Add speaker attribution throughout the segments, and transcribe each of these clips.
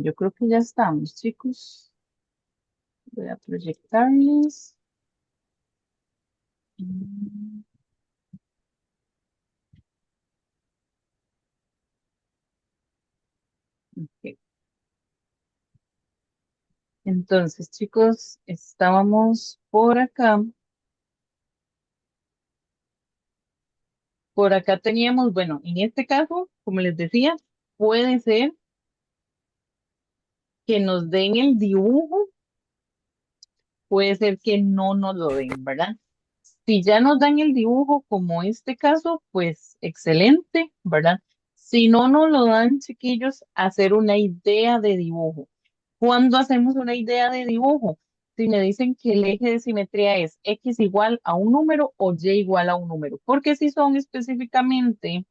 Speaker 1: yo creo que ya estamos, chicos. Voy a proyectarles. Mm, ok. Entonces, chicos, estábamos por acá. Por acá teníamos, bueno, en este caso, como les decía, puede ser que nos den el dibujo, puede ser que no nos lo den, ¿verdad? Si ya nos dan el dibujo, como este caso, pues excelente, ¿verdad? Si no nos lo dan, chiquillos, hacer una idea de dibujo. ¿Cuándo hacemos una idea de dibujo? Si me dicen que el eje de simetría es X igual a un número o Y igual a un número. Porque si son específicamente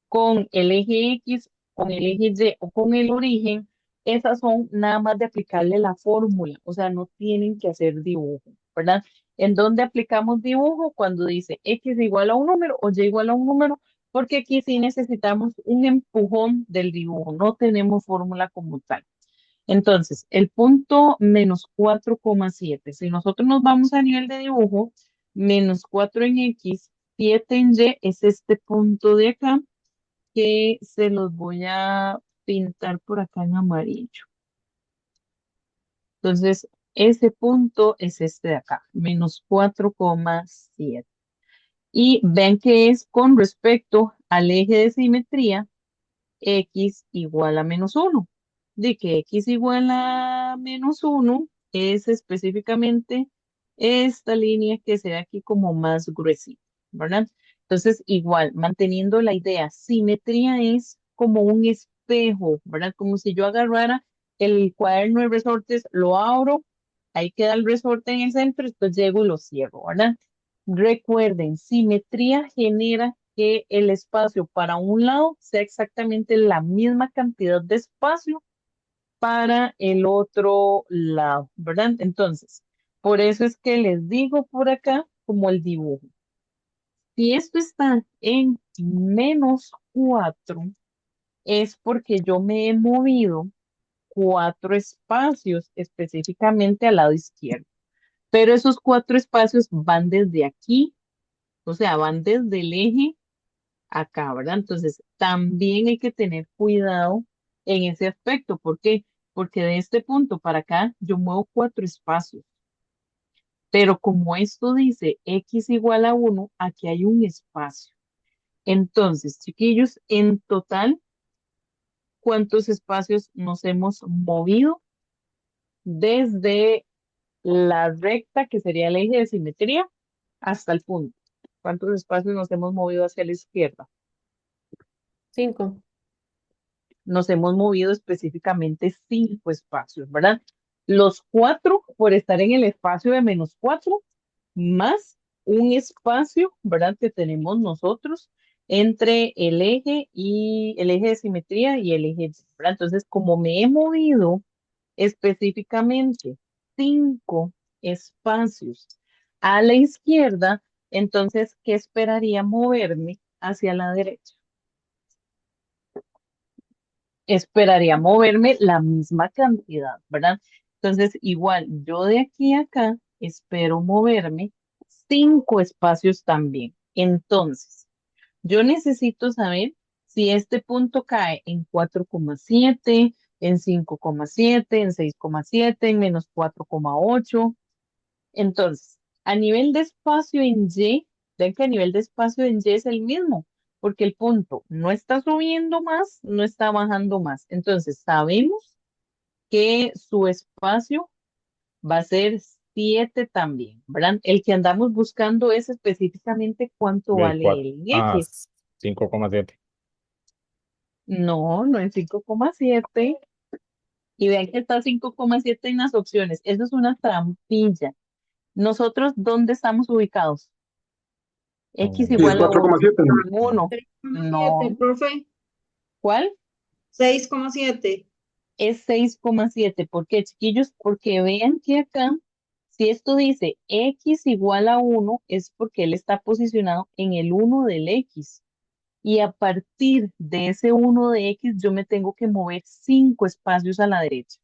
Speaker 1: con el eje X, con el eje Y o con el origen, esas son nada más de aplicarle la fórmula, o sea, no tienen que hacer dibujo, ¿verdad? ¿En dónde aplicamos dibujo? Cuando dice X igual a un número o Y igual a un número, porque aquí sí necesitamos un empujón del dibujo, no tenemos fórmula como tal. Entonces, el punto menos 4,7. Si nosotros nos vamos a nivel de dibujo, menos 4 en X, 7 en Y es este punto de acá que se los voy a pintar por acá en amarillo. Entonces, ese punto es este de acá, menos 4,7. Y ven que es con respecto al eje de simetría, x igual a menos 1. De que x igual a menos 1 es específicamente esta línea que se ve aquí como más gruesita, ¿verdad? Entonces, igual, manteniendo la idea, simetría es como un espejo, ¿verdad? Como si yo agarrara el cuaderno de resortes, lo abro, ahí queda el resorte en el centro, después llego y lo cierro, ¿verdad? Recuerden, simetría genera que el espacio para un lado sea exactamente la misma cantidad de espacio para el otro lado, ¿verdad? Entonces, por eso es que les digo por acá como el dibujo. Si esto está en menos 4, es porque yo me he movido 4 espacios específicamente al lado izquierdo. Pero esos 4 espacios van desde aquí, o sea, van desde el eje acá, ¿verdad? Entonces, también hay que tener cuidado en ese aspecto. ¿Por qué? Porque de este punto para acá yo muevo 4 espacios, pero como esto dice x igual a 1, aquí hay un espacio. Entonces, chiquillos, en total, ¿cuántos espacios nos hemos movido desde la recta, que sería el eje de simetría, hasta el punto? ¿Cuántos espacios nos hemos movido hacia la izquierda?
Speaker 2: 5.
Speaker 1: Nos hemos movido específicamente 5 espacios, ¿verdad? Los 4 por estar en el espacio de menos 4, más un espacio, ¿verdad? Que tenemos nosotros entre el eje y el eje de simetría y el eje, ¿verdad? Entonces, como me he movido específicamente 5 espacios a la izquierda, entonces, ¿qué esperaría moverme hacia la derecha? Esperaría moverme la misma cantidad, ¿verdad? Entonces, igual, yo de aquí a acá espero moverme 5 espacios también. Entonces, yo necesito saber si este punto cae en 4,7, en 5,7, en 6,7, en menos 4,8. Entonces, a nivel de espacio en Y, ven que a nivel de espacio en Y es el mismo, porque el punto no está subiendo más, no está bajando más. Entonces, sabemos que su espacio va a ser 7 también, ¿verdad? El que andamos buscando es específicamente cuánto
Speaker 3: De
Speaker 1: vale
Speaker 3: cuatro
Speaker 1: el en
Speaker 3: a
Speaker 1: X.
Speaker 3: 5,7.
Speaker 1: No, no es 5,7. Y vean que está 5,7 en las opciones. Eso es una trampilla. Nosotros, ¿dónde estamos ubicados? X
Speaker 3: Mm,
Speaker 4: Y es
Speaker 1: igual a
Speaker 4: cuatro
Speaker 1: 1.
Speaker 4: coma siete, ¿no?
Speaker 1: 1.
Speaker 2: 6,7,
Speaker 1: No.
Speaker 2: profe.
Speaker 1: ¿Cuál?
Speaker 2: 6,7.
Speaker 1: Es 6,7. ¿Por qué, chiquillos? Porque vean que acá, si esto dice X igual a 1, es porque él está posicionado en el 1 del X. y a partir de ese 1 de X yo me tengo que mover 5 espacios a la derecha.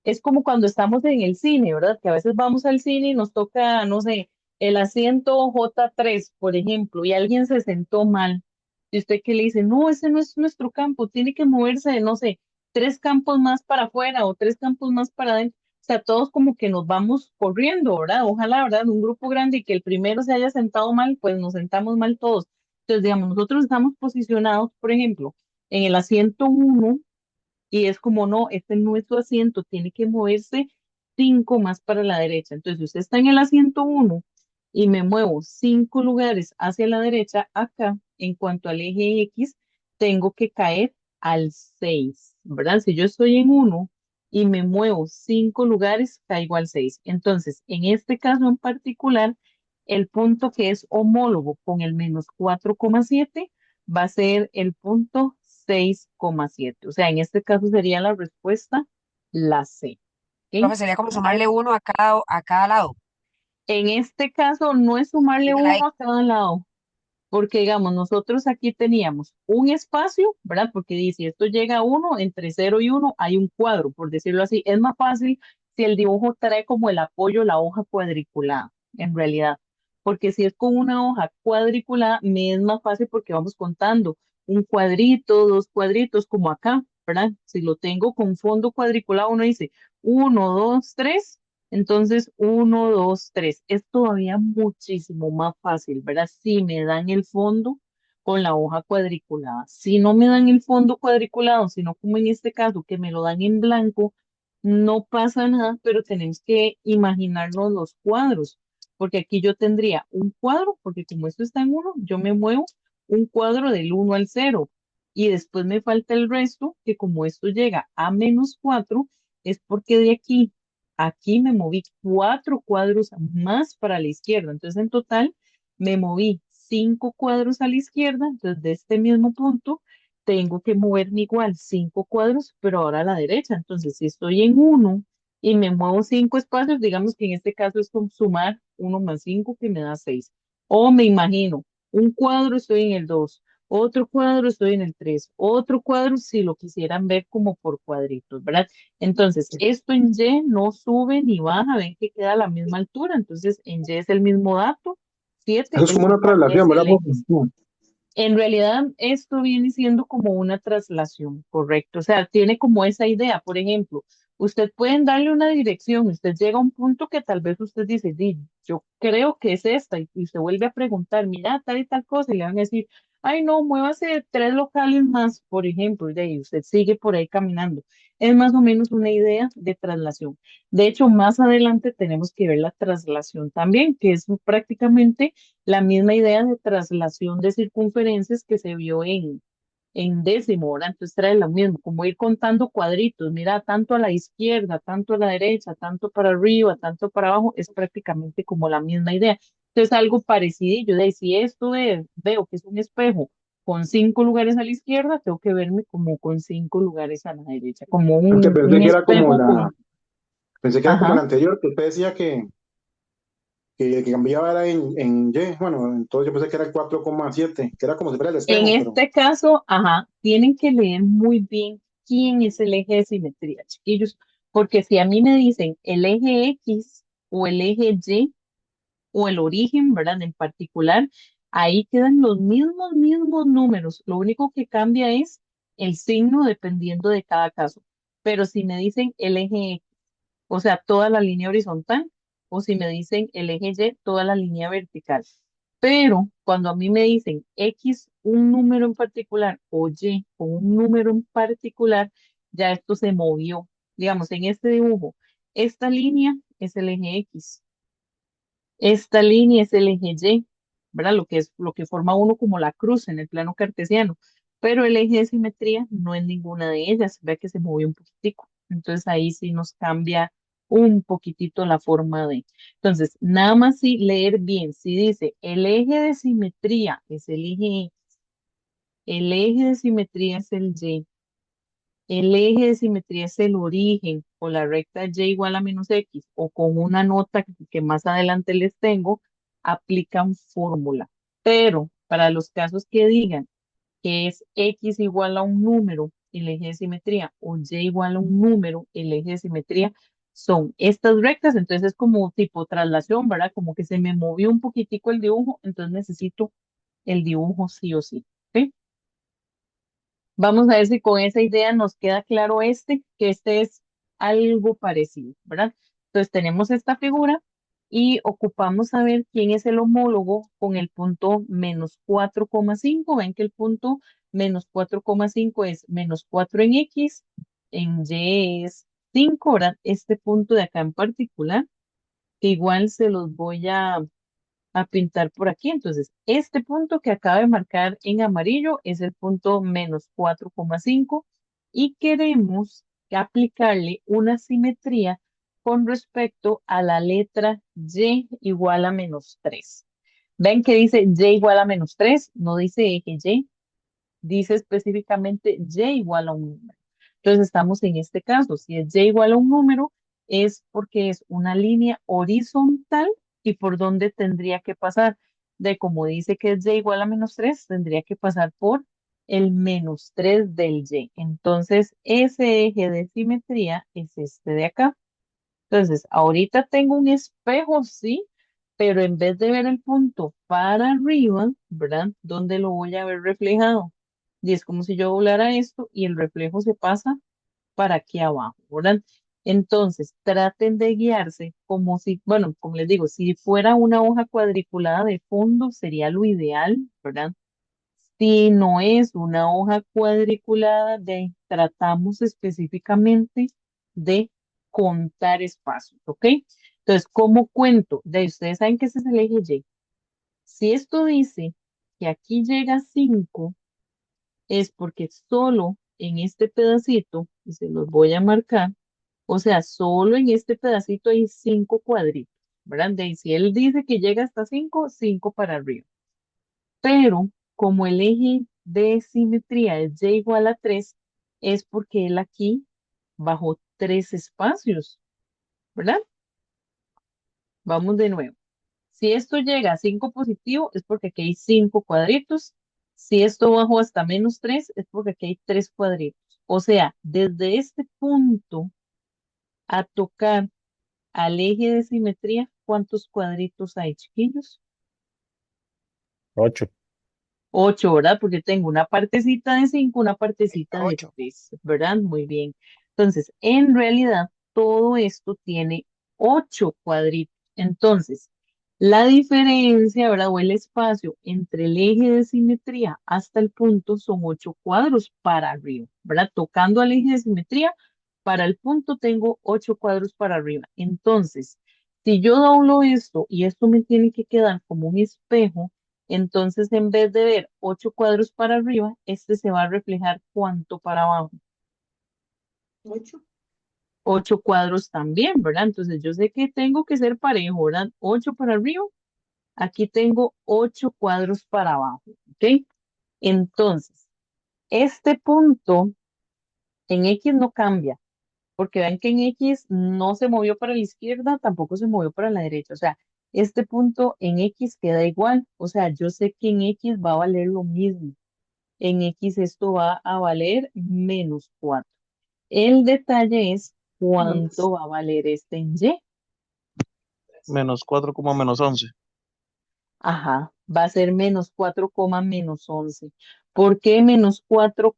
Speaker 1: Es como cuando estamos en el cine, ¿verdad? Que a veces vamos al cine y nos toca, no sé, el asiento J3, por ejemplo, y alguien se sentó mal. Y usted que le dice, no, ese no es nuestro campo, tiene que moverse, no sé, 3 campos más para afuera o 3 campos más para adentro. O sea, todos como que nos vamos corriendo, ¿verdad? Ojalá, ¿verdad? Un grupo grande y que el primero se haya sentado mal, pues nos sentamos mal todos. Entonces, digamos, nosotros estamos posicionados, por ejemplo, en el asiento 1 y es como, no, este no es su asiento, tiene que moverse 5 más para la derecha. Entonces, si usted está en el asiento 1 y me muevo 5 lugares hacia la derecha, acá, en cuanto al eje X, tengo que caer al 6, ¿verdad? Si yo estoy en 1 y me muevo 5 lugares, caigo al 6. Entonces, en este caso en particular, el punto que es homólogo con el -4,7 va a ser el punto 6,7. O sea, en este caso sería la respuesta la C. ¿Ok?
Speaker 3: Profe, sería como sumarle uno a cada lado
Speaker 1: En este caso no es sumarle
Speaker 3: de la
Speaker 1: uno
Speaker 3: X.
Speaker 1: a cada lado, porque digamos, nosotros aquí teníamos un espacio, ¿verdad? Porque dice, esto llega a 1, entre 0 y 1 hay un cuadro, por decirlo así. Es más fácil si el dibujo trae como el apoyo la hoja cuadriculada, en realidad. Porque si es con una hoja cuadriculada, me es más fácil porque vamos contando un cuadrito, 2 cuadritos, como acá, ¿verdad? Si lo tengo con fondo cuadriculado, uno dice 1, 2, 3. Entonces, 1, 2, 3. Es todavía muchísimo más fácil, ¿verdad? Si me dan el fondo con la hoja cuadriculada. Si no me dan el fondo cuadriculado, sino como en este caso, que me lo dan en blanco, no pasa nada, pero tenemos que imaginarnos los cuadros, porque aquí yo tendría un cuadro, porque como esto está en 1, yo me muevo un cuadro del 1 al 0, y después me falta el resto, que como esto llega a -4, es porque de aquí me moví 4 cuadros más para la izquierda. Entonces, en total, me moví 5 cuadros a la izquierda. Entonces, de este mismo punto, tengo que moverme igual 5 cuadros, pero ahora a la derecha. Entonces, si estoy en 1 y me muevo 5 espacios, digamos que en este caso es con sumar 1 más 5 que me da 6. O me imagino, un cuadro estoy en el 2, otro cuadro estoy en el 3, otro cuadro si lo quisieran ver como por cuadritos, ¿verdad? Entonces, esto en Y no sube ni baja, ven que queda a la misma altura. Entonces, en Y es el mismo dato, 7,
Speaker 4: Eso es
Speaker 1: el
Speaker 4: como
Speaker 1: que
Speaker 4: una
Speaker 1: cambia
Speaker 4: traslación,
Speaker 1: es
Speaker 4: ¿verdad,
Speaker 1: el
Speaker 4: profe?
Speaker 1: X. En realidad, esto viene siendo como una traslación, correcto. O sea, tiene como esa idea. Por ejemplo, usted pueden darle una dirección, usted llega a un punto que tal vez usted dice, "Di, yo creo que es esta", y usted vuelve a preguntar, mira, tal y tal cosa, y le van a decir, ay, no, muévase 3 locales más, por ejemplo, y de ahí usted sigue por ahí caminando. Es más o menos una idea de traslación. De hecho, más adelante tenemos que ver la traslación también, que es prácticamente la misma idea de traslación de circunferencias que se vio en décimo, ¿verdad? Entonces trae lo mismo, como ir contando cuadritos, mira, tanto a la izquierda, tanto a la derecha, tanto para arriba, tanto para abajo, es prácticamente como la misma idea. Entonces algo parecidillo, de ahí, si esto es, veo que es un espejo con 5 lugares a la izquierda, tengo que verme como con 5 lugares a la derecha, como
Speaker 4: Porque
Speaker 1: un espejo con,
Speaker 4: pensé que era como la
Speaker 1: ajá.
Speaker 4: anterior, que usted decía que cambiaba era en Y. Bueno, entonces yo pensé que era el 4,7, que era como si fuera el
Speaker 1: En
Speaker 4: espejo, pero
Speaker 1: este caso, ajá, tienen que leer muy bien quién es el eje de simetría, chiquillos, porque si a mí me dicen el eje X o el eje Y o el origen, ¿verdad? En particular, ahí quedan los mismos números. Lo único que cambia es el signo dependiendo de cada caso. Pero si me dicen el eje X, o sea, toda la línea horizontal, o si me dicen el eje Y, toda la línea vertical. Pero cuando a mí me dicen X, un número en particular, o Y, con un número en particular, ya esto se movió. Digamos, en este dibujo, esta línea es el eje X, esta línea es el eje Y, ¿verdad? Lo que es lo que forma uno como la cruz en el plano cartesiano. Pero el eje de simetría no es ninguna de ellas. Vea que se movió un poquitico. Entonces ahí sí nos cambia un poquitito la forma de. Entonces, nada más sí leer bien. Si dice el eje de simetría es el eje X, el eje de simetría es el Y, el eje de simetría es el origen o la recta y igual a -x o con una nota que más adelante les tengo, aplican fórmula. Pero para los casos que digan que es X igual a un número, el eje de simetría, o Y igual a un número, el eje de simetría, son estas rectas, entonces es como tipo traslación, ¿verdad? Como que se me movió un poquitico el dibujo, entonces necesito el dibujo sí o sí, ¿ok? Vamos a ver si con esa idea nos queda claro que este es algo parecido, ¿verdad? Entonces tenemos esta figura y ocupamos saber quién es el homólogo con el punto menos 4,5. Ven que el punto menos 4,5 es menos 4 en X, en Y es 5, ¿verdad? Este punto de acá en particular, que igual se los voy a pintar por aquí. Entonces, este punto que acabo de marcar en amarillo es el punto menos 4,5 y queremos aplicarle una simetría con respecto a la letra Y igual a menos 3. ¿Ven que dice Y igual a menos 3? No dice eje Y, dice específicamente Y igual a un número. Entonces estamos en este caso, si es Y igual a un número, es porque es una línea horizontal y por dónde tendría que pasar. De como dice que es Y igual a menos 3, tendría que pasar por el menos 3 del Y. Entonces ese eje de simetría es este de acá. Entonces, ahorita tengo un espejo, sí, pero en vez de ver el punto para arriba, ¿verdad? ¿Dónde lo voy a ver reflejado? Y es como si yo doblara esto y el reflejo se pasa para aquí abajo, ¿verdad? Entonces, traten de guiarse como si, bueno, como les digo, si fuera una hoja cuadriculada de fondo, sería lo ideal, ¿verdad? Si no es una hoja cuadriculada, tratamos específicamente de contar espacios, ¿ok? Entonces, ¿cómo cuento? De ustedes saben que ese es el eje Y. Si esto dice que aquí llega a 5, es porque solo en este pedacito, y se los voy a marcar, o sea, solo en este pedacito hay 5 cuadritos, ¿verdad? De ahí, si él dice que llega hasta 5, 5 para arriba. Pero como el eje de simetría es Y igual a 3, es porque él aquí bajó 3 espacios, ¿verdad? Vamos de nuevo. Si esto llega a 5 positivo, es porque aquí hay 5 cuadritos. Si esto bajó hasta menos 3, es porque aquí hay 3 cuadritos. O sea, desde este punto a tocar al eje de simetría, ¿cuántos cuadritos hay, chiquillos?
Speaker 5: 8.
Speaker 1: 8, ¿verdad? Porque tengo una partecita de 5, una partecita de
Speaker 3: 8.
Speaker 1: 3, ¿verdad? Muy bien. Entonces, en realidad, todo esto tiene 8 cuadritos. Entonces, la diferencia, ¿verdad? O el espacio entre el eje de simetría hasta el punto son 8 cuadros para arriba, ¿verdad? Tocando al eje de simetría, para el punto tengo 8 cuadros para arriba. Entonces, si yo doblo esto y esto me tiene que quedar como un espejo, entonces, en vez de ver 8 cuadros para arriba, este se va a reflejar cuánto para abajo.
Speaker 2: 8.
Speaker 1: 8 cuadros también, ¿verdad? Entonces, yo sé que tengo que ser parejo, ¿verdad? 8 para arriba, aquí tengo 8 cuadros para abajo, ¿ok? Entonces, este punto en X no cambia, porque ven que en X no se movió para la izquierda, tampoco se movió para la derecha. O sea, este punto en X queda igual. O sea, yo sé que en X va a valer lo mismo. En X esto va a valer menos 4. El detalle es cuánto va a valer este en Y.
Speaker 5: Menos 4 como menos 11.
Speaker 1: Ajá, va a ser menos 4, menos 11. ¿Por qué menos 4,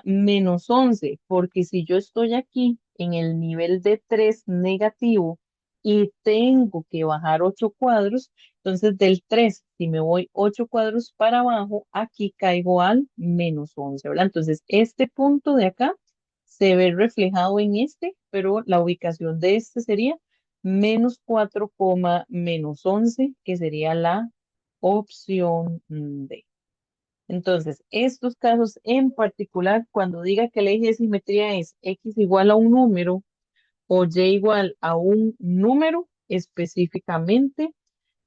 Speaker 1: menos 11? Porque si yo estoy aquí en el nivel de 3 negativo y tengo que bajar 8 cuadros, entonces del 3, si me voy 8 cuadros para abajo, aquí caigo al menos 11, ¿verdad? Entonces este punto de acá se ve reflejado en este, pero la ubicación de este sería menos 4, menos 11, que sería la opción D. Entonces, estos casos en particular, cuando diga que el eje de simetría es X igual a un número o Y igual a un número, específicamente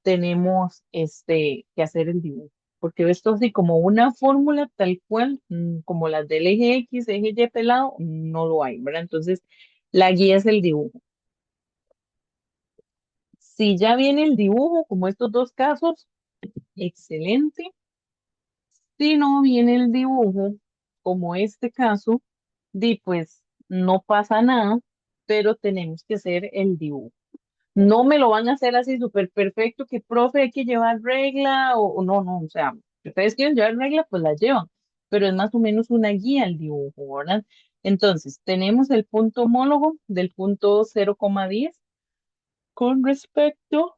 Speaker 1: tenemos que hacer el dibujo. Porque esto así como una fórmula tal cual, como las del eje X, eje Y pelado, no lo hay, ¿verdad? Entonces, la guía es el dibujo. Si ya viene el dibujo, como estos dos casos, excelente. Si no viene el dibujo, como este caso, pues no pasa nada, pero tenemos que hacer el dibujo. No me lo van a hacer así súper perfecto, que profe, hay que llevar regla o no, no, o sea, si ustedes quieren llevar regla, pues la llevan, pero es más o menos una guía el dibujo, ¿verdad? Entonces, tenemos el punto homólogo del punto 0,10 con respecto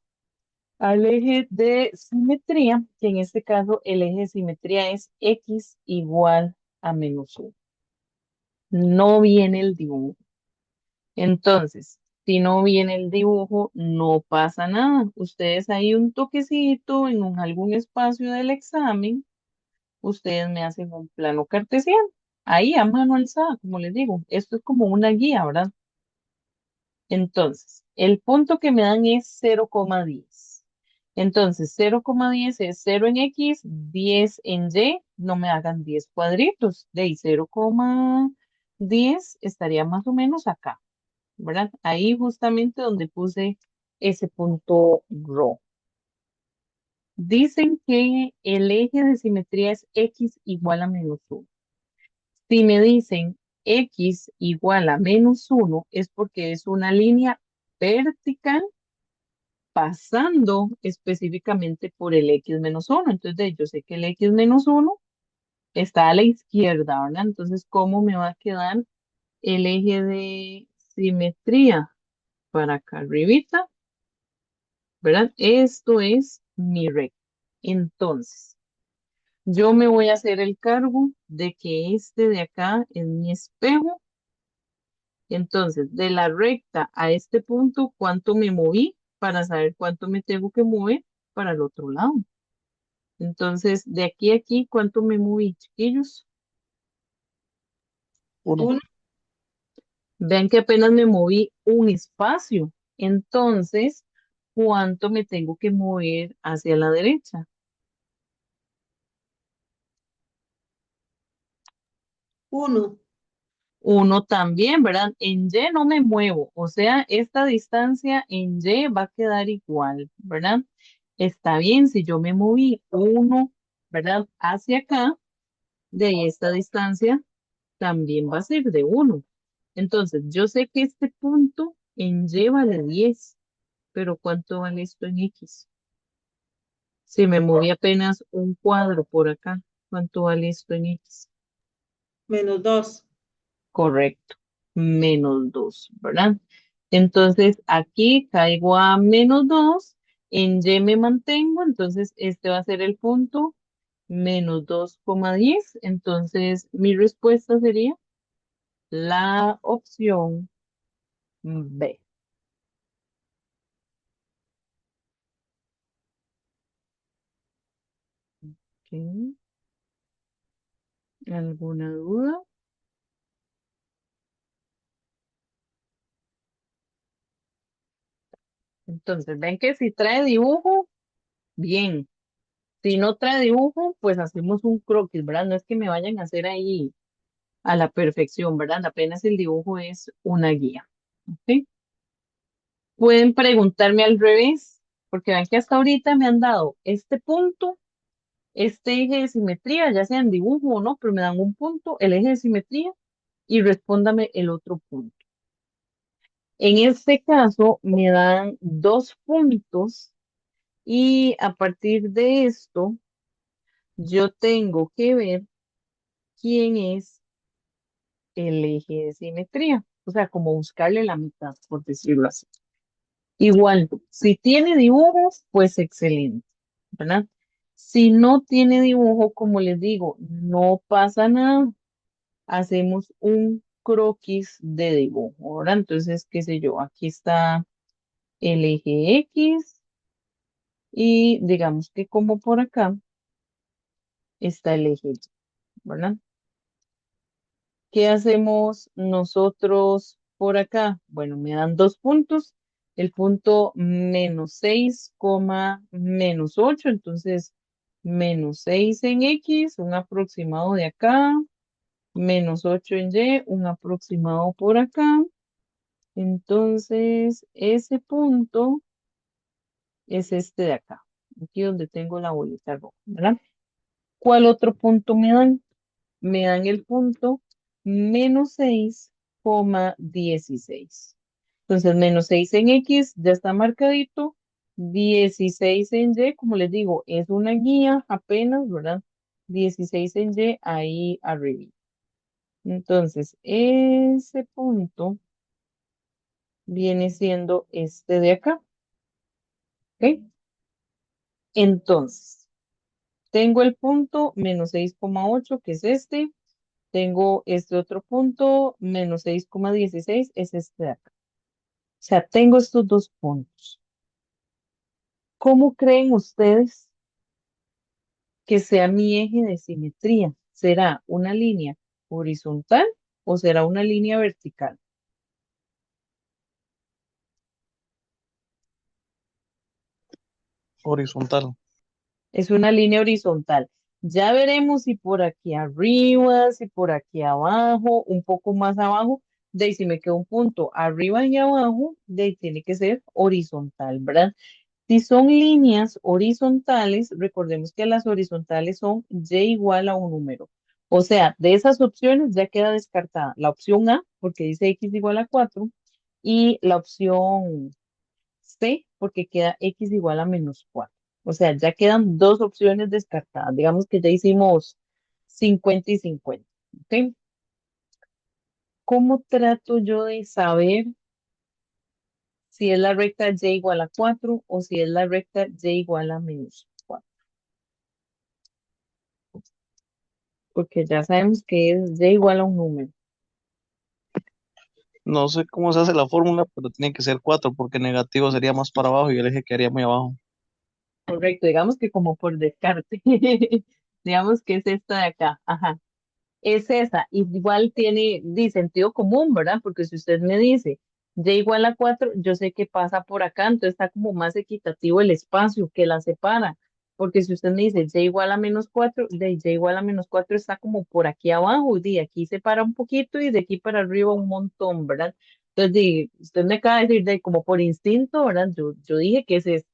Speaker 1: al eje de simetría, que en este caso el eje de simetría es x igual a -1. No viene el dibujo. Entonces, si no viene el dibujo, no pasa nada. Ustedes hay un toquecito en algún espacio del examen, ustedes me hacen un plano cartesiano. Ahí a mano alzada, como les digo, esto es como una guía, ¿verdad? Entonces, el punto que me dan es 0,10. Entonces, 0,10 es 0 en X, 10 en Y, no me hagan 10 cuadritos. De ahí 0,10 estaría más o menos acá, ¿verdad? Ahí justamente donde puse ese punto rojo. Dicen que el eje de simetría es X igual a -1. Si me dicen X igual a -1 es porque es una línea vertical pasando específicamente por el X-1. Entonces, yo sé que el X-1 está a la izquierda, ¿verdad? Entonces, ¿cómo me va a quedar el eje de simetría? Para acá arribita, ¿verdad? Esto es mi recta. Entonces, yo me voy a hacer el cargo de que este de acá es mi espejo. Entonces, de la recta a este punto, ¿cuánto me moví? Para saber cuánto me tengo que mover para el otro lado. Entonces, de aquí a aquí, ¿cuánto me moví, chiquillos?
Speaker 5: 1.
Speaker 2: Uno.
Speaker 1: Vean que apenas me moví un espacio. Entonces, ¿cuánto me tengo que mover hacia la derecha?
Speaker 2: 1.
Speaker 1: Uno también, ¿verdad? En Y no me muevo, o sea, esta distancia en Y va a quedar igual, ¿verdad? Está bien, si yo me moví uno, ¿verdad? Hacia acá, de ahí esta distancia también va a ser de uno. Entonces, yo sé que este punto en Y vale 10, pero ¿cuánto vale esto en X? Si me moví apenas un cuadro por acá, ¿cuánto vale esto en X?
Speaker 2: -2.
Speaker 1: Correcto, -2, ¿verdad? Entonces aquí caigo a -2, en Y me mantengo, entonces este va a ser el punto -2,10. Entonces mi respuesta sería la opción B. Ok, ¿alguna duda? Entonces ven que si trae dibujo, bien. Si no trae dibujo, pues hacemos un croquis, ¿verdad? No es que me vayan a hacer ahí a la perfección, ¿verdad? Apenas el dibujo es una guía. ¿Ok? Pueden preguntarme al revés, porque ven que hasta ahorita me han dado este punto, este eje de simetría, ya sea en dibujo o no, pero me dan un punto, el eje de simetría, y respóndame el otro punto. En este caso me dan dos puntos y a partir de esto yo tengo que ver quién es el eje de simetría, o sea, como buscarle la mitad, por decirlo así. Igual, si tiene dibujos, pues excelente, ¿verdad? Si no tiene dibujo, como les digo, no pasa nada. Hacemos un croquis de dibujo, ¿verdad? Entonces, qué sé yo, aquí está el eje X y digamos que como por acá está el eje Y, ¿verdad? ¿Qué hacemos nosotros por acá? Bueno, me dan dos puntos. El punto -6, -8. Entonces, -6 en X, un aproximado de acá. -8 en Y, un aproximado por acá. Entonces, ese punto es este de acá. Aquí donde tengo la bolita roja, ¿verdad? ¿Cuál otro punto me dan? Me dan el punto menos 6,16. Entonces, menos 6 en X ya está marcadito. 16 en Y, como les digo, es una guía apenas, ¿verdad? 16 en Y ahí arriba. Entonces, ese punto viene siendo este de acá. ¿Ok? Entonces, tengo el punto menos 6,8, que es este. Tengo este otro punto, menos 6,16, es este de acá. O sea, tengo estos dos puntos. ¿Cómo creen ustedes que sea mi eje de simetría? ¿Será una línea horizontal o será una línea vertical?
Speaker 5: Horizontal.
Speaker 1: Es una línea horizontal. Ya veremos si por aquí arriba, si por aquí abajo, un poco más abajo, de ahí si me queda un punto arriba y abajo, de ahí tiene que ser horizontal, ¿verdad? Si son líneas horizontales, recordemos que las horizontales son y igual a un número. O sea, de esas opciones ya queda descartada la opción A, porque dice x igual a 4, y la opción C, porque queda x igual a menos 4. O sea, ya quedan dos opciones descartadas. Digamos que ya hicimos 50 y 50. ¿Ok? ¿Cómo trato yo de saber si es la recta y igual a 4 o si es la recta y igual a menos 4? Porque ya sabemos que es y igual a un número.
Speaker 5: No sé cómo se hace la fórmula, pero tiene que ser 4 porque negativo sería más para abajo y el eje quedaría muy abajo.
Speaker 1: Correcto, digamos que como por descarte. Digamos que es esta de acá. Ajá. Es esa. Igual tiene sentido común, ¿verdad? Porque si usted me dice y igual a 4, yo sé que pasa por acá, entonces está como más equitativo el espacio que la separa. Porque si usted me dice y igual a menos 4, de y igual a menos 4 está como por aquí abajo, y de aquí separa un poquito y de aquí para arriba un montón, ¿verdad? Entonces, usted me acaba de decir, como por instinto, ¿verdad? Yo dije que ese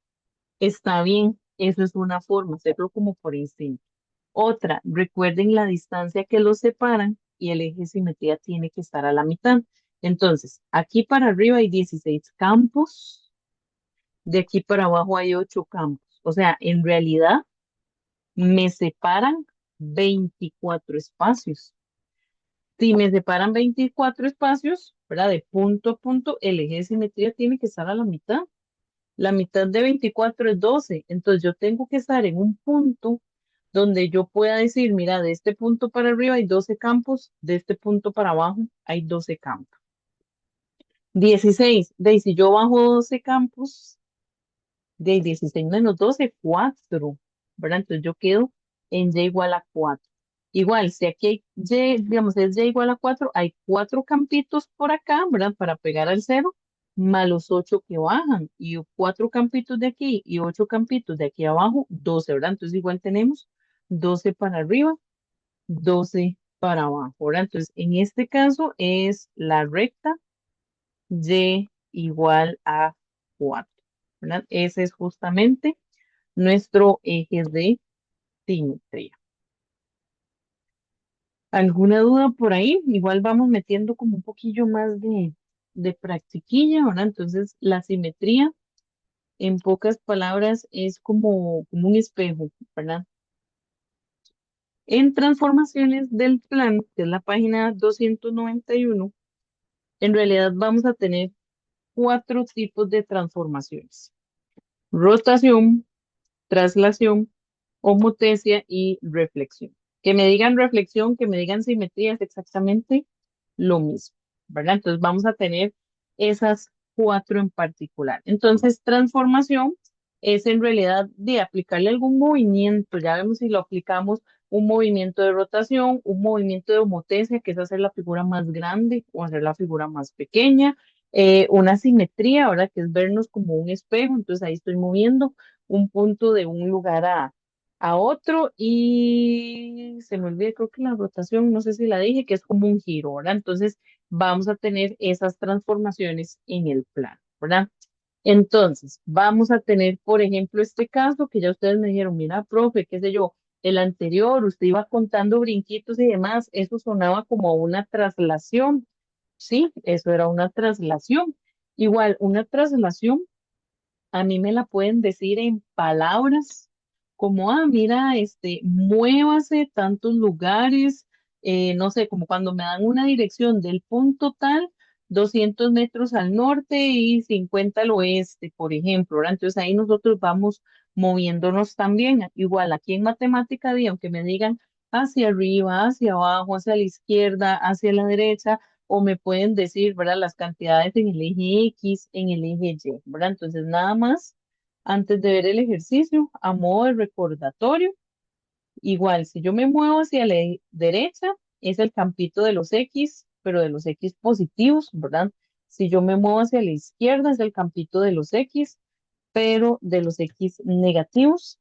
Speaker 1: está bien, eso es una forma, hacerlo como por instinto. Otra, recuerden la distancia que los separan y el eje de simetría tiene que estar a la mitad. Entonces, aquí para arriba hay 16 campos, de aquí para abajo hay 8 campos. O sea, en realidad me separan 24 espacios. Si me separan 24 espacios, ¿verdad? De punto a punto, el eje de simetría tiene que estar a la mitad. La mitad de 24 es 12. Entonces yo tengo que estar en un punto donde yo pueda decir, mira, de este punto para arriba hay 12 campos, de este punto para abajo hay 12 campos. 16. De ahí, si yo bajo 12 campos, de ahí 16 menos 12, 4. ¿Verdad? Entonces yo quedo en y igual a 4. Igual, si aquí hay y, digamos, es y igual a 4, hay 4 campitos por acá, ¿verdad? Para pegar al cero, más los 8 que bajan. Y 4 campitos de aquí y 8 campitos de aquí abajo, 12, ¿verdad? Entonces igual tenemos 12 para arriba, 12 para abajo, ¿verdad? Entonces, en este caso es la recta y igual a 4, ¿verdad? Ese es justamente nuestro eje de simetría. ¿Alguna duda por ahí? Igual vamos metiendo como un poquillo más de practiquilla, ¿verdad? Entonces, la simetría, en pocas palabras, es como un espejo, ¿verdad? En transformaciones del plan, que es la página 291, en realidad vamos a tener 4 tipos de transformaciones: rotación, traslación, homotesia y reflexión. Que me digan reflexión, que me digan simetría, es exactamente lo mismo, ¿verdad? Entonces vamos a tener esas 4 en particular. Entonces, transformación es en realidad de aplicarle algún movimiento. Ya vemos si lo aplicamos un movimiento de rotación, un movimiento de homotesia, que es hacer la figura más grande o hacer la figura más pequeña. Una simetría, ¿verdad? Que es vernos como un espejo. Entonces ahí estoy moviendo un punto de un lugar a otro, y se me olvida, creo que la rotación, no sé si la dije, que es como un giro, ¿verdad? Entonces vamos a tener esas transformaciones en el plano, ¿verdad? Entonces, vamos a tener, por ejemplo, este caso que ya ustedes me dijeron, mira, profe, qué sé yo, el anterior, usted iba contando brinquitos y demás, eso sonaba como una traslación. Sí, eso era una traslación. Igual, una traslación, a mí me la pueden decir en palabras, como, mira, muévase tantos lugares, no sé, como cuando me dan una dirección del punto tal, 200 metros al norte y 50 al oeste, por ejemplo, ¿verdad? Entonces ahí nosotros vamos moviéndonos también. Igual aquí en matemática, aunque me digan hacia arriba, hacia abajo, hacia la izquierda, hacia la derecha, o me pueden decir, ¿verdad? Las cantidades en el eje X, en el eje Y, ¿verdad? Entonces, nada más, antes de ver el ejercicio, a modo de recordatorio, igual, si yo me muevo hacia la derecha, es el campito de los X, pero de los X positivos, ¿verdad? Si yo me muevo hacia la izquierda, es el campito de los X, pero de los X negativos.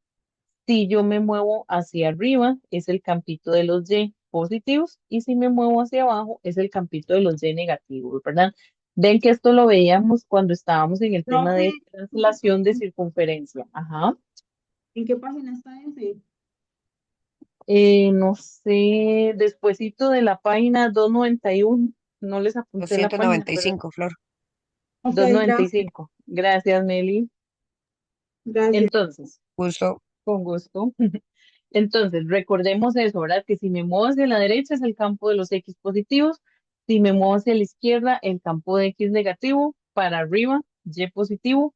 Speaker 1: Si yo me muevo hacia arriba, es el campito de los Y positivos, y si me muevo hacia abajo, es el campito de los Y negativos, ¿verdad? Ven que esto lo veíamos cuando estábamos en el tema
Speaker 2: Profe,
Speaker 1: de translación de circunferencia. Ajá.
Speaker 2: ¿en qué página está ese?
Speaker 1: No sé, despuesito de la página 291, no les apunté la página, pero
Speaker 3: 295, Flor.
Speaker 2: Ok,
Speaker 1: 295. Gracias, Meli.
Speaker 2: gracias.
Speaker 1: Entonces,
Speaker 3: Justo.
Speaker 1: con gusto. Entonces, recordemos eso, ¿verdad? Que si me muevo hacia la derecha es el campo de los X positivos, si me muevo hacia la izquierda, el campo de X negativo, para arriba, Y positivo,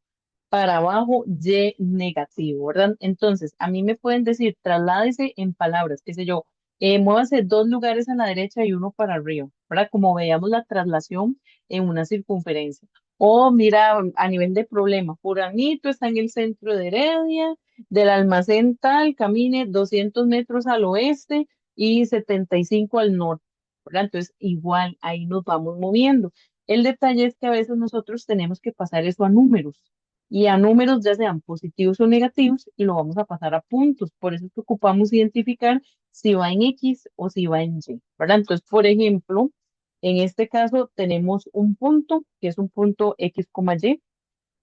Speaker 1: para abajo, Y negativo, ¿verdad? Entonces, a mí me pueden decir, trasládese en palabras, qué sé yo, muévase 2 lugares a la derecha y uno para arriba, ¿verdad? Como veíamos la traslación en una circunferencia. O mira, a nivel de problema, furanito está en el centro de Heredia, del almacén tal, camine 200 metros al oeste y 75 al norte, ¿verdad? Entonces, igual ahí nos vamos moviendo. El detalle es que a veces nosotros tenemos que pasar eso a números y a números ya sean positivos o negativos y lo vamos a pasar a puntos. Por eso es que ocupamos identificar si va en X o si va en Y, ¿verdad? Entonces, por ejemplo, en este caso tenemos un punto que es un punto X, Y,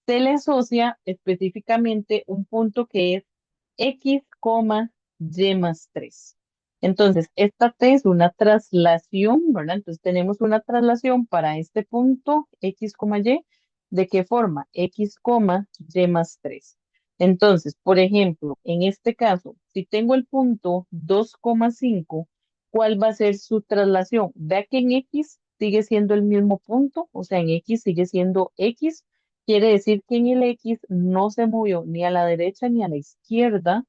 Speaker 1: se le asocia específicamente un punto que es X, Y más 3. Entonces, esta T es una traslación, ¿verdad? Entonces, tenemos una traslación para este punto X, Y. ¿De qué forma? X, Y más 3. Entonces, por ejemplo, en este caso, si tengo el punto 2,5, ¿cuál va a ser su traslación? Vea que en X sigue siendo el mismo punto, o sea, en X sigue siendo X. Quiere decir que en el X no se movió ni a la derecha ni a la izquierda,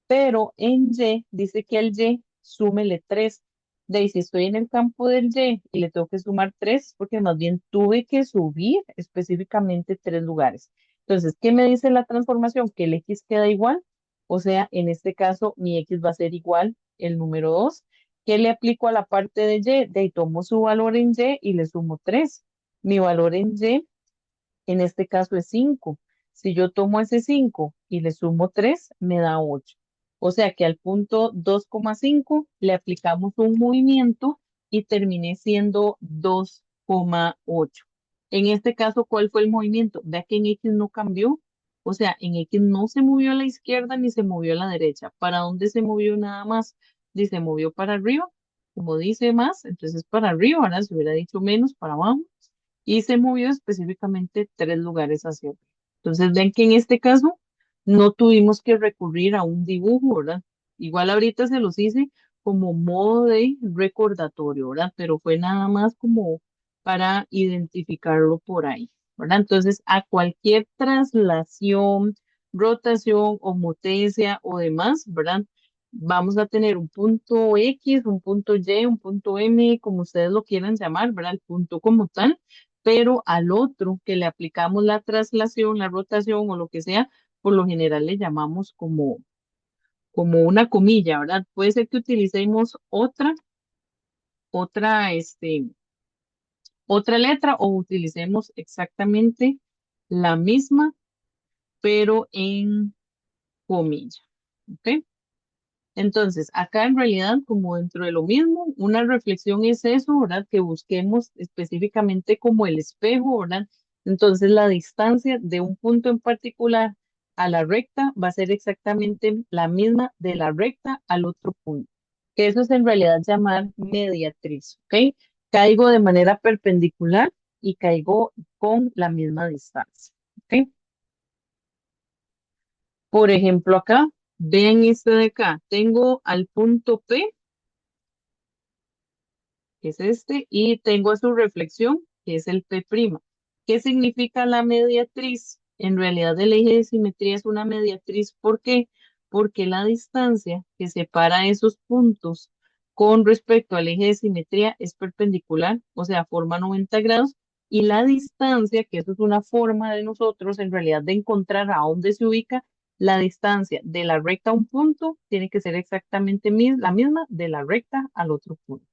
Speaker 1: pero en Y dice que al Y súmele 3. De ahí, si estoy en el campo del Y y le tengo que sumar 3, porque más bien tuve que subir específicamente 3 lugares. Entonces, ¿qué me dice la transformación? Que el X queda igual, o sea, en este caso mi X va a ser igual el número 2. ¿Qué le aplico a la parte de Y? De ahí tomo su valor en Y y le sumo 3. Mi valor en Y en este caso es 5. Si yo tomo ese 5 y le sumo 3, me da 8. O sea que al punto 2,5 le aplicamos un movimiento y terminé siendo 2,8. En este caso, ¿cuál fue el movimiento? Vea que en X no cambió. O sea, en X no se movió a la izquierda ni se movió a la derecha. ¿Para dónde se movió nada más? Dice, movió para arriba. Como dice más, entonces para arriba, ahora se hubiera dicho menos para abajo y se movió específicamente 3 lugares hacia arriba. Entonces ven que en este caso no tuvimos que recurrir a un dibujo, ¿verdad? Igual ahorita se los hice como modo de recordatorio, ¿verdad? Pero fue nada más como para identificarlo por ahí, ¿verdad? Entonces a cualquier traslación, rotación, homotesia o demás, ¿verdad? Vamos a tener un punto X, un punto Y, un punto M, como ustedes lo quieran llamar, ¿verdad? El punto como tal, pero al otro que le aplicamos la traslación, la rotación o lo que sea, por lo general le llamamos como una comilla, ¿verdad? Puede ser que utilicemos otra, otra letra o utilicemos exactamente la misma, pero en comilla, ¿ok? Entonces, acá en realidad, como dentro de lo mismo, una reflexión es eso, ¿verdad? Que busquemos específicamente como el espejo, ¿verdad? Entonces, la distancia de un punto en particular a la recta va a ser exactamente la misma de la recta al otro punto. Que eso es en realidad llamar mediatriz, ¿ok? Caigo de manera perpendicular y caigo con la misma distancia, ¿ok? Por ejemplo, acá, vean este de acá, tengo al punto P, que es este, y tengo a su reflexión, que es el P'. ¿Qué significa la mediatriz? En realidad el eje de simetría es una mediatriz. ¿Por qué? Porque la distancia que separa esos puntos con respecto al eje de simetría es perpendicular, o sea, forma 90 grados, y la distancia, que eso es una forma de nosotros en realidad de encontrar a dónde se ubica, la distancia de la recta a un punto tiene que ser exactamente la misma de la recta al otro punto.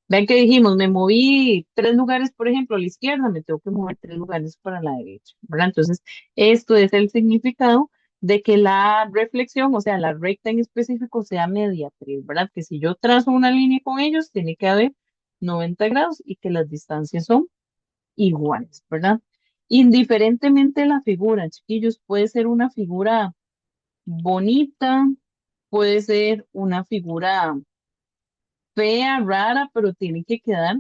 Speaker 1: Ven que dijimos, me moví 3 lugares, por ejemplo, a la izquierda, me tengo que mover 3 lugares para la derecha, ¿verdad? Entonces, esto es el significado de que la reflexión, o sea, la recta en específico, sea mediatriz, ¿verdad? Que si yo trazo una línea con ellos, tiene que haber 90 grados y que las distancias son iguales, ¿verdad? Indiferentemente de la figura, chiquillos, puede ser una figura bonita, puede ser una figura fea, rara, pero tiene que quedar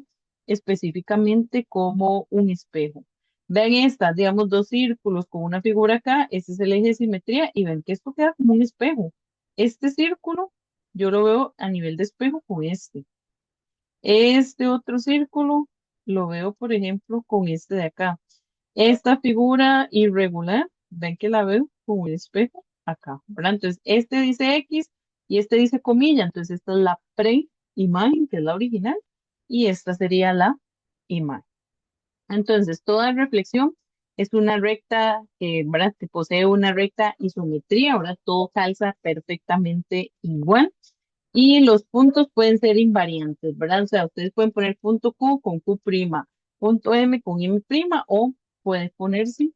Speaker 1: específicamente como un espejo. Vean estas, digamos, 2 círculos con una figura acá, este es el eje de simetría y ven que esto queda como un espejo. Este círculo yo lo veo a nivel de espejo con este. Este otro círculo lo veo, por ejemplo, con este de acá. Esta figura irregular, ven que la veo con un espejo acá, ¿verdad? Entonces, este dice X y este dice comilla, entonces esta es la pre-imagen, que es la original, y esta sería la imagen. Entonces, toda reflexión es una recta, ¿verdad? Que posee una recta isometría, ahora todo calza perfectamente igual. Y los puntos pueden ser invariantes, ¿verdad? O sea, ustedes pueden poner punto Q con Q', punto M con M', o puede ponerse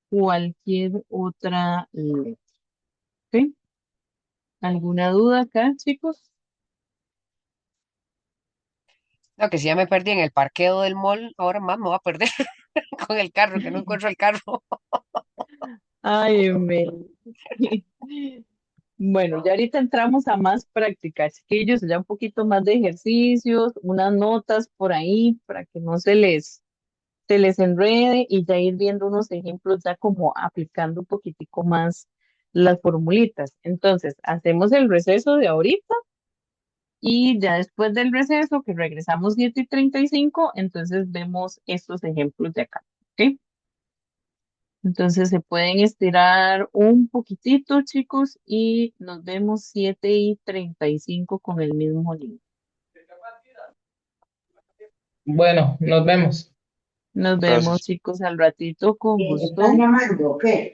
Speaker 1: cualquier otra letra. ¿Ok? ¿Alguna duda acá, chicos?
Speaker 3: No, que si ya me perdí en el parqueo del mall, ahora más me voy a perder con el carro, que no encuentro el carro.
Speaker 1: Ay, Bueno, ya ahorita entramos a más prácticas, chiquillos, ya un poquito más de ejercicios, unas notas por ahí para que no se les enrede y ya ir viendo unos ejemplos ya como aplicando un poquitico más las formulitas. Entonces, hacemos el receso de ahorita y ya después del receso, que regresamos 7:35, entonces vemos estos ejemplos de acá. ¿Ok? Entonces se pueden estirar un poquitito, chicos, y nos vemos 7:35 con el mismo link.
Speaker 6: Bueno, nos vemos.
Speaker 1: Nos vemos,
Speaker 5: Gracias.
Speaker 1: chicos, al ratito con
Speaker 2: ¿Me están
Speaker 1: gusto.
Speaker 2: llamando o qué?